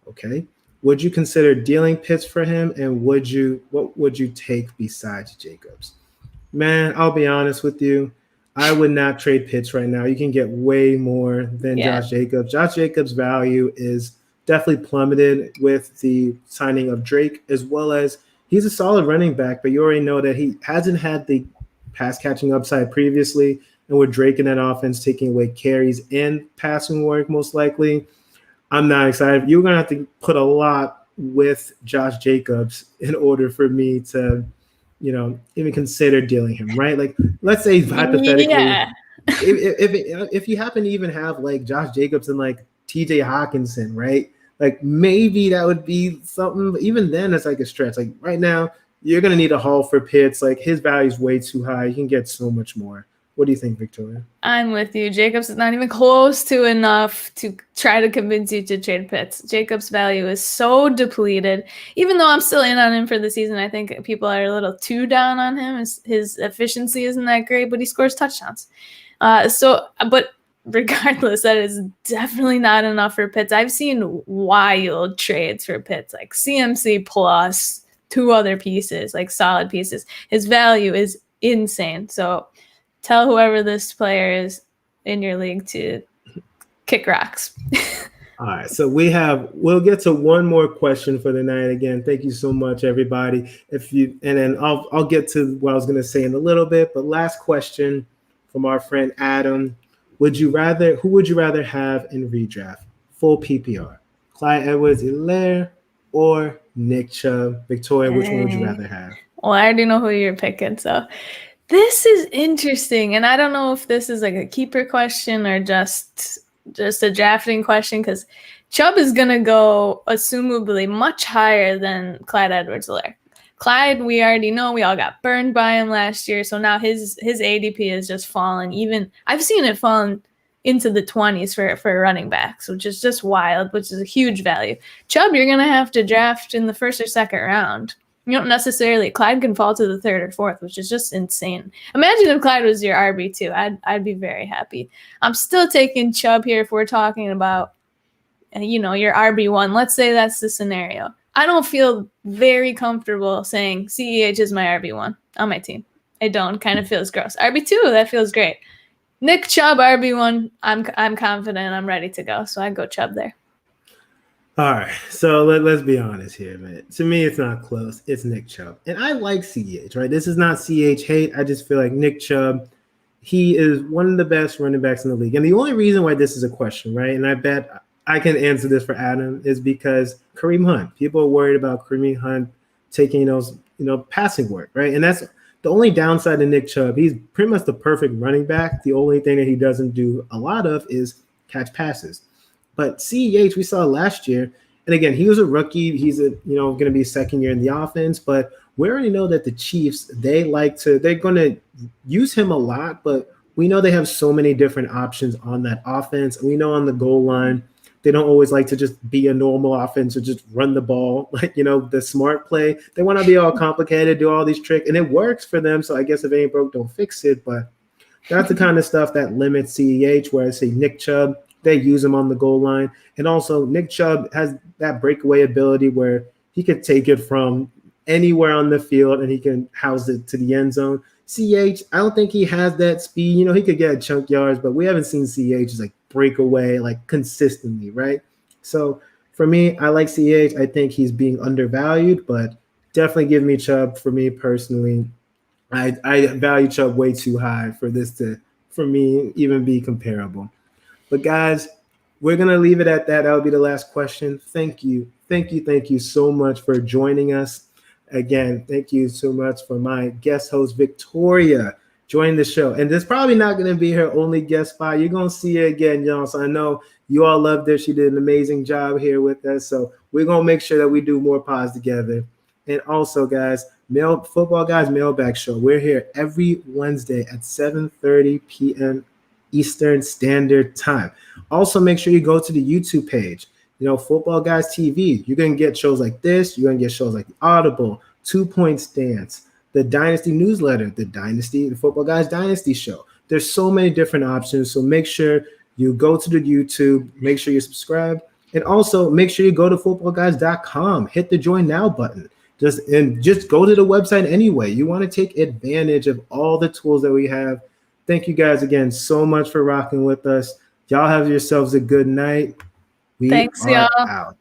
Okay, would you consider dealing Pitts for him, and what would you take besides Jacobs? Man, I'll be honest with you. I would not trade Pitts right now. You can get way more than Josh Jacobs. Josh Jacobs' value is definitely plummeted with the signing of Drake, as well as he's a solid running back, but you already know that he hasn't had the pass catching upside previously. And with Drake in that offense taking away carries and passing work, most likely, I'm not excited. You're going to have to put a lot with Josh Jacobs in order for me to even consider dealing him, right? Like, let's say hypothetically, if you happen to even have like Josh Jacobs and like TJ Hawkinson, right? Like maybe that would be something, but even then it's like a stretch. Like right now, you're going to need a haul for Pitts. Like his value is way too high. You can get so much more. What do you think, Victoria? I'm with you. Jacobs is not even close to enough to try to convince you to trade Pitts. Jacobs' value is so depleted. Even though I'm still in on him for the season, I think people are a little too down on him. His efficiency isn't that great, but he scores touchdowns. But regardless, that is definitely not enough for Pitts. I've seen wild trades for Pitts, like CMC plus 2 other pieces, like solid pieces. His value is insane. So tell whoever this player is in your league to kick rocks. All right, so we'll get to one more question for the night. Again, thank you so much, everybody. And then I'll get to what I was going to say in a little bit. But last question from our friend Adam: who would you rather have in redraft? Full PPR: Clyde Edwards-Helaire or Nick Chubb? Victoria, which one would you rather have? Well, I already know who you're picking, so this is interesting, and I don't know if this is like a keeper question or just a drafting question, because Chubb is going to go assumably much higher than Clyde Edwards-Helaire. Clyde, we already know, we all got burned by him last year, so now his ADP has just fallen. Even I've seen it fallen into the 20s for running backs, which is just wild, which is a huge value. Chubb, you're going to have to draft in the 1st or 2nd round. You don't necessarily. Clyde can fall to the 3rd or 4th, which is just insane. Imagine if Clyde was your RB2. I'd be very happy. I'm still taking Chubb here if we're talking about, your RB1. Let's say that's the scenario. I don't feel very comfortable saying CEH is my RB1 on my team. I don't. Kind of feels gross. RB2, that feels great. Nick Chubb, RB1. I'm confident. I'm ready to go. So I go Chubb there. All right, so let's be honest here, man. To me, it's not close. It's Nick Chubb. And I like CEH, right? This is not CEH hate. I just feel like Nick Chubb, he is one of the best running backs in the league. And the only reason why this is a question, right, and I bet I can answer this for Adam, is because Kareem Hunt. People are worried about Kareem Hunt taking those, passing work, right? And that's the only downside to Nick Chubb. He's pretty much the perfect running back. The only thing that he doesn't do a lot of is catch passes. But CEH, we saw last year, and again, he was a rookie. He's going to be a 2nd year in the offense, but we already know that the Chiefs, they're going to use him a lot, but we know they have so many different options on that offense. We know on the goal line, they don't always like to just be a normal offense or just run the ball, like, the smart play. They want to be all complicated, do all these tricks, and it works for them. So I guess if it ain't broke, don't fix it. But that's the kind of stuff that limits CEH, where I say Nick Chubb, they use him on the goal line. And also Nick Chubb has that breakaway ability where he could take it from anywhere on the field and he can house it to the end zone. CH, I don't think he has that speed. He could get chunk yards, but we haven't seen CH just break away consistently, right? So for me, I like CH. I think he's being undervalued, but definitely give me Chubb. For me personally, I value Chubb way too high for this to, for me, even be comparable. But guys, we're going to leave it at that. That'll be the last question. Thank you so much for joining us. Again, thank you so much for my guest host, Victoria, joining the show. And this is probably not going to be her only guest spot. You're going to see her again, y'all. So I know you all loved her. She did an amazing job here with us. So we're going to make sure that we do more pods together. And also, guys, Footballguys Mailbag Show. We're here every Wednesday at 7:30 p.m. Eastern Standard Time. Also, make sure you go to the YouTube page, Footballguys TV. You're going to get shows like this. You're going to get shows like Audible, 2 Point Stance, the Dynasty Newsletter, the Footballguys Dynasty Show. There's so many different options. So make sure you go to the YouTube, make sure you subscribe, and also make sure you go to footballguys.com. Hit the join now button. Just go to the website anyway. You want to take advantage of all the tools that we have. Thank you guys again so much for rocking with us. Y'all have yourselves a good night. Thanks, y'all. Out.